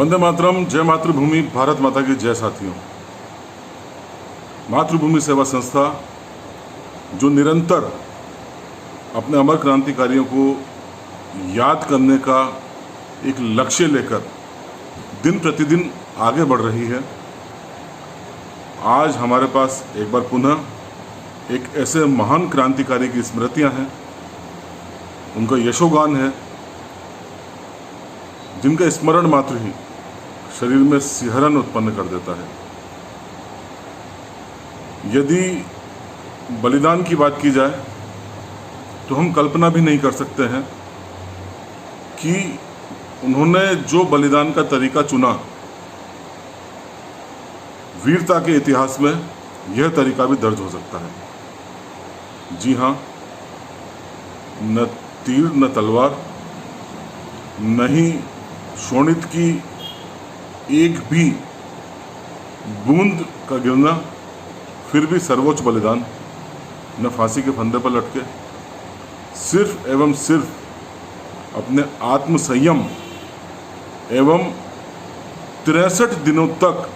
वंदे मातरम। जय मातृभूमि, भारत माता की जय। साथियों, मातृभूमि सेवा संस्था जो निरंतर अपने अमर क्रांतिकारियों को याद करने का एक लक्ष्य लेकर दिन प्रतिदिन आगे बढ़ रही है, आज हमारे पास एक बार पुनः एक ऐसे महान क्रांतिकारी की स्मृतियां हैं, उनका यशोगान है, जिनका स्मरण मात्र ही शरीर में सिहरन उत्पन्न कर देता है। यदि बलिदान की बात की जाए तो हम कल्पना भी नहीं कर सकते हैं कि उन्होंने जो बलिदान का तरीका चुना, वीरता के इतिहास में यह तरीका भी दर्ज हो सकता है। जी हाँ, न तीर न तलवार, न ही शोणित की एक भी बूंद का गिरना, फिर भी सर्वोच्च बलिदान, न फांसी के फंदे पर लटके, सिर्फ एवं सिर्फ अपने आत्म संयम एवं 63 दिनों तक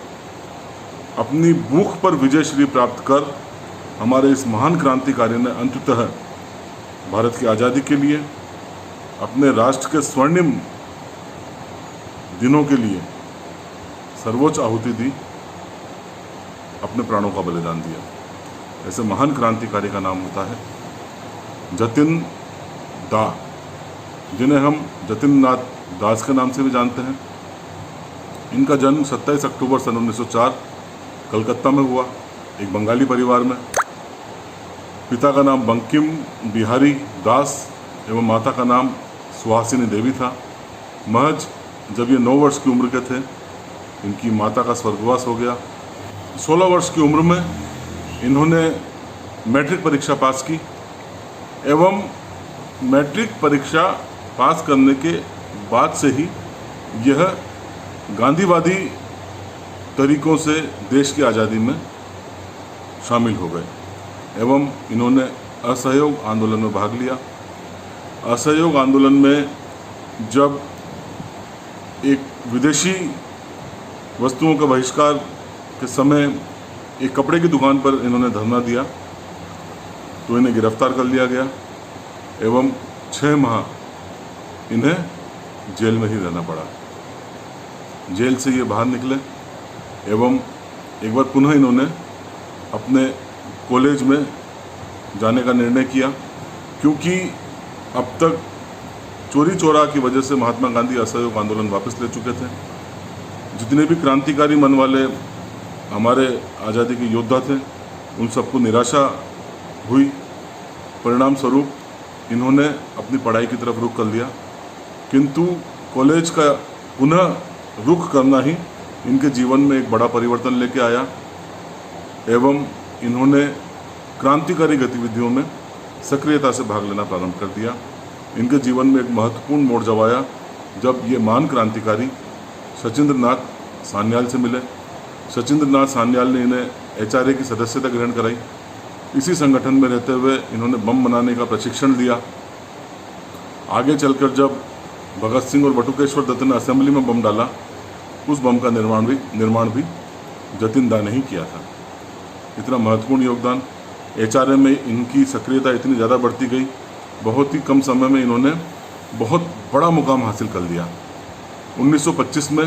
अपनी भूख पर विजयश्री प्राप्त कर हमारे इस महान क्रांतिकारी ने अंततः भारत की आज़ादी के लिए, अपने राष्ट्र के स्वर्णिम दिनों के लिए सर्वोच्च आहुति दी, अपने प्राणों का बलिदान दिया। ऐसे महान क्रांतिकारी का नाम होता है जतिन दा, जिन्हें हम जतिन नाथ दास के नाम से भी जानते हैं। इनका जन्म 27 अक्टूबर सन 1904 कलकत्ता में हुआ, एक बंगाली परिवार में। पिता का नाम बंकिम बिहारी दास एवं माता का नाम सुहासिनी देवी था। महज जब ये 9 वर्ष की उम्र के थे, इनकी माता का स्वर्गवास हो गया। 16 वर्ष की उम्र में इन्होंने मैट्रिक परीक्षा पास की एवं मैट्रिक परीक्षा पास करने के बाद से ही यह गांधीवादी तरीकों से देश की आज़ादी में शामिल हो गए एवं इन्होंने असहयोग आंदोलन में भाग लिया। असहयोग आंदोलन में जब एक विदेशी वस्तुओं का बहिष्कार के समय एक कपड़े की दुकान पर इन्होंने धरना दिया तो इन्हें गिरफ्तार कर लिया गया एवं 6 माह इन्हें जेल में ही रहना पड़ा। जेल से ये बाहर निकले एवं एक बार पुनः इन्होंने अपने कॉलेज में जाने का निर्णय किया, क्योंकि अब तक चोरी चोरा की वजह से महात्मा गांधी असहयोग आंदोलन वापस ले चुके थे। जितने भी क्रांतिकारी मन वाले हमारे आज़ादी के योद्धा थे, उन सबको निराशा हुई। परिणाम स्वरूप इन्होंने अपनी पढ़ाई की तरफ रुख कर लिया, किंतु कॉलेज का पुनः रुख करना ही इनके जीवन में एक बड़ा परिवर्तन लेके आया एवं इन्होंने क्रांतिकारी गतिविधियों में सक्रियता से भाग लेना प्रारंभ कर दिया। इनके जीवन में एक महत्वपूर्ण मोड़ जब आया जब ये महान क्रांतिकारी सचिंद्र नाथ सान्याल से मिले। सचिंद्र नाथ सान्याल ने इन्हें HRA की सदस्यता ग्रहण कराई। इसी संगठन में रहते हुए इन्होंने बम बनाने का प्रशिक्षण लिया। आगे चलकर जब भगत सिंह और बटुकेश्वर दत्त ने असेंबली में बम डाला, उस बम का निर्माण भी जतिन दा ने ही किया था। इतना महत्वपूर्ण योगदान। HRA में इनकी सक्रियता इतनी ज़्यादा बढ़ती गई, बहुत ही कम समय में इन्होंने बहुत बड़ा मुकाम हासिल कर लिया। 1925 में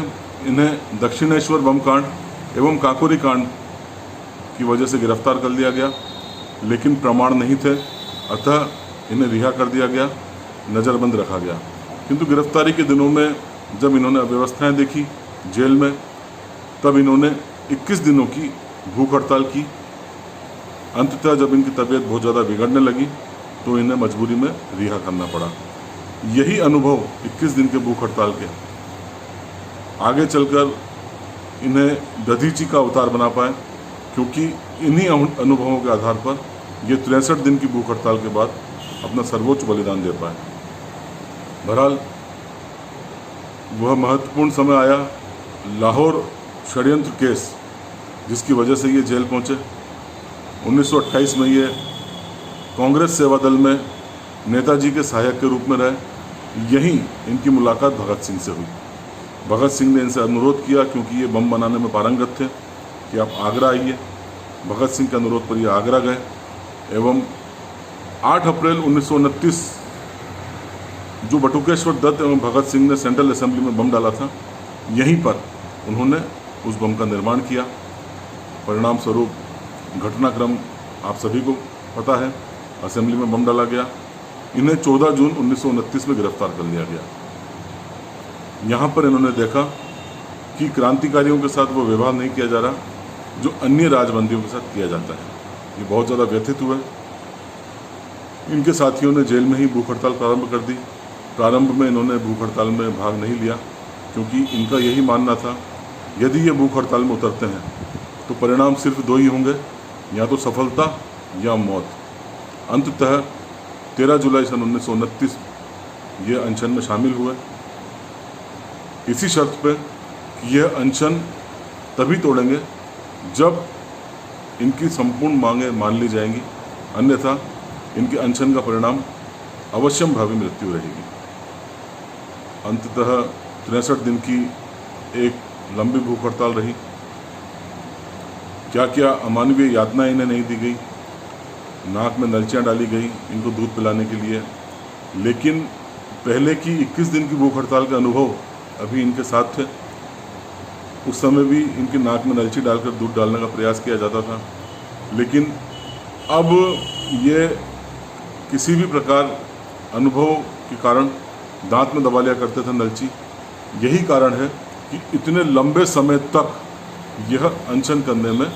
इन्हें दक्षिणेश्वर बम कांड एवं काकोरी कांड की वजह से गिरफ्तार कर लिया गया, लेकिन प्रमाण नहीं थे, अतः इन्हें रिहा कर दिया गया, नज़रबंद रखा गया। किंतु गिरफ्तारी के दिनों में जब इन्होंने अव्यवस्थाएं देखी जेल में, तब इन्होंने 21 दिनों की भूख हड़ताल की। अंततः जब इनकी तबीयत बहुत ज़्यादा बिगड़ने लगी तो इन्हें मजबूरी में रिहा करना पड़ा। यही अनुभव 21 दिन के भूख हड़ताल के आगे चलकर इन्हें दधीची का अवतार बना पाए, क्योंकि इन्हीं अनुभवों के आधार पर ये 63 दिन की भूख हड़ताल के बाद अपना सर्वोच्च बलिदान दे पाए। बहरहाल वह महत्वपूर्ण समय आया, लाहौर षड्यंत्र केस, जिसकी वजह से ये जेल पहुँचे। 1928 में ये कांग्रेस सेवा दल में नेताजी के सहायक के रूप में रहे। यहीं इनकी मुलाकात भगत सिंह से हुई भगत सिंह ने इनसे अनुरोध किया, क्योंकि ये बम बनाने में पारंगत थे, कि आप आगरा आइए। भगत सिंह के अनुरोध पर ये आगरा गए एवं 8 अप्रैल 1929 जो बटुकेश्वर दत्त एवं भगत सिंह ने सेंट्रल असेंबली में बम डाला था, यहीं पर उन्होंने उस बम का निर्माण किया। परिणाम स्वरूप घटनाक्रम आप सभी को पता है, असेंबली में बम डाला गया। इन्हें 14 जून 1929 में गिरफ्तार कर लिया गया। यहाँ पर इन्होंने देखा कि क्रांतिकारियों के साथ वो व्यवहार नहीं किया जा रहा जो अन्य राजबंदियों के साथ किया जाता है। ये बहुत ज़्यादा व्यथित हुए। इनके साथियों ने जेल में ही भूख हड़ताल प्रारंभ कर दी। प्रारंभ में इन्होंने भूख हड़ताल में भाग नहीं लिया, क्योंकि इनका यही मानना था यदि ये भूख हड़ताल में उतरते हैं तो परिणाम सिर्फ 2 ही होंगे, या तो सफलता या मौत। अंततः 13 जुलाई सन 1929 ये अनशन में शामिल हुए, इसी शर्त पे कि यह अनशन तभी तोड़ेंगे जब इनकी संपूर्ण मांगें मान ली जाएंगी, अन्यथा इनके अनशन का परिणाम अवश्यम भावी मृत्यु रहेगी। अंततः 63 दिन की एक लंबी भूख हड़ताल रही। क्या क्या अमानवीय यातनाएं इन्हें नहीं दी गई, नाक में नलचियाँ डाली गई इनको दूध पिलाने के लिए, लेकिन पहले की 21 दिन की भूख हड़ताल के अनुभव अभी इनके साथ थे। उस समय भी इनकी नाक में नलची डालकर दूध डालने का प्रयास किया जाता था, लेकिन अब ये किसी भी प्रकार अनुभव के कारण दांत में दबा लिया करते थे नलची। यही कारण है कि इतने लंबे समय तक यह अनशन करने में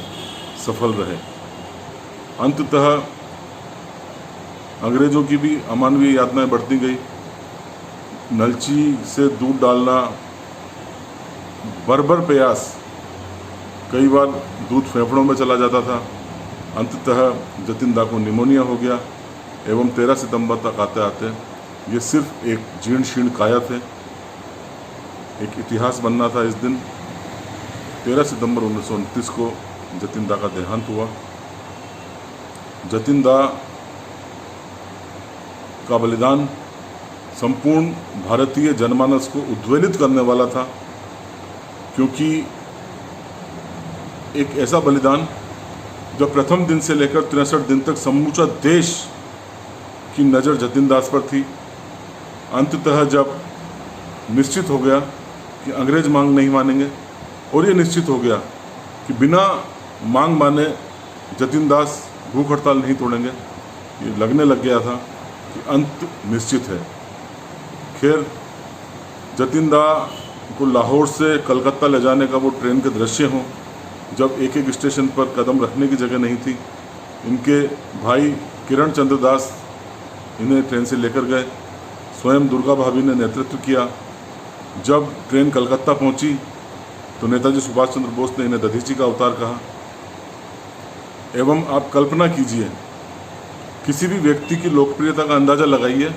सफल रहे। अंततः अंग्रेज़ों की भी अमानवीय यातनाएं बढ़ती गई। नलची से दूध डालना, बर्बर प्रयास, कई बार दूध फेफड़ों में चला जाता था। अंततः जतिन दा को निमोनिया हो गया एवं 13 सितंबर तक आते आते ये सिर्फ एक जीर्ण शीर्ण काया थे। एक इतिहास बनना था इस दिन। 13 सितंबर 1929 को जतिन दा का देहांत हुआ। जतिन दा का बलिदान संपूर्ण भारतीय जनमानस को उद्वेलित करने वाला था, क्योंकि एक ऐसा बलिदान जो प्रथम दिन से लेकर 63 दिन तक समूचा देश की नज़र जतिन दास पर थी। अंततः जब निश्चित हो गया कि अंग्रेज मांग नहीं मानेंगे और ये निश्चित हो गया कि बिना मांग माने जतिन दास भूख हड़ताल नहीं तोड़ेंगे, ये लगने लग गया था कि अंत निश्चित है। खैर, जतिन दा को लाहौर से कलकत्ता ले जाने का वो ट्रेन के दृश्य हों, जब एक एक स्टेशन पर कदम रखने की जगह नहीं थी। इनके भाई किरण चंद्र दास इन्हें ट्रेन से लेकर गए। स्वयं दुर्गा भाभी ने नेतृत्व किया। जब ट्रेन कलकत्ता पहुंची तो नेताजी सुभाष चंद्र बोस ने इन्हें दधीची का अवतार कहा। एवं आप कल्पना कीजिए, किसी भी व्यक्ति की लोकप्रियता का अंदाज़ा लगाइए।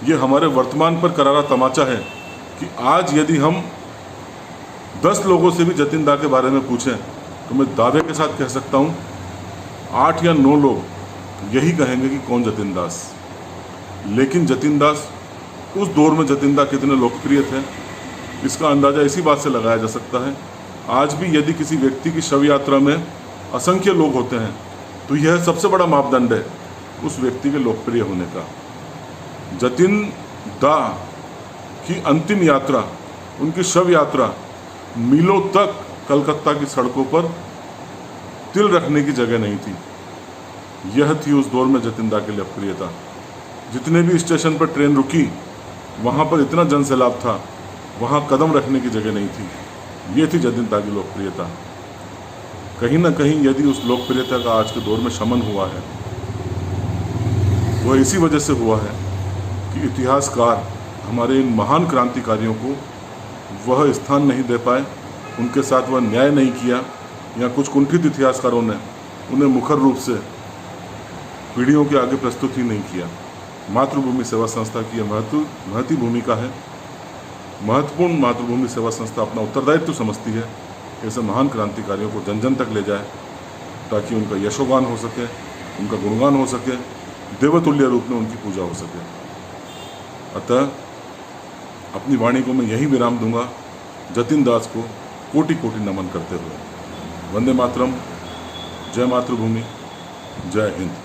ये हमारे वर्तमान पर करारा तमाचा है कि आज यदि हम 10 लोगों से भी जतिन दा के बारे में पूछें तो मैं दावे के साथ कह सकता हूँ 8 या 9 लोग यही कहेंगे कि कौन जतिन दास। लेकिन जतिन दास, उस दौर में जतिन दा कितने लोकप्रिय थे, इसका अंदाज़ा इसी बात से लगाया जा सकता है। आज भी यदि किसी व्यक्ति की शव यात्रा में असंख्य लोग होते हैं तो यह सबसे बड़ा मापदंड है उस व्यक्ति के लोकप्रिय होने का। जतिन दा की अंतिम यात्रा, उनकी शव यात्रा मीलों तक कलकत्ता की सड़कों पर तिल रखने की जगह नहीं थी। यह थी उस दौर में जतिन दा की लोकप्रियता। जितने भी स्टेशन पर ट्रेन रुकी वहाँ पर इतना जनसैलाब था, वहाँ कदम रखने की जगह नहीं थी। ये थी जतिन दा की लोकप्रियता। कहीं ना कहीं यदि उस लोकप्रियता का आज के दौर में शमन हुआ है, वह इसी वजह से हुआ है कि इतिहासकार हमारे इन महान क्रांतिकारियों को वह स्थान नहीं दे पाए, उनके साथ वह न्याय नहीं किया, या कुछ कुंठित इतिहासकारों ने उन्हें मुखर रूप से पीढ़ियों के आगे प्रस्तुत ही नहीं किया। मातृभूमि सेवा संस्था की यह महती भूमिका है। महत्वपूर्ण मातृभूमि सेवा संस्था अपना उत्तरदायित्व समझती है ऐसे महान क्रांतिकारियों को जन जन तक ले जाए, ताकि उनका यशोगान हो सके, उनका गुणगान हो सके, देवतुल्य रूप में उनकी पूजा हो सके। अतः अपनी वाणी को मैं यही विराम दूंगा जतिन दास को कोटि कोटि नमन करते हुए वंदे मातरम, जय मातृभूमि, जय हिंद।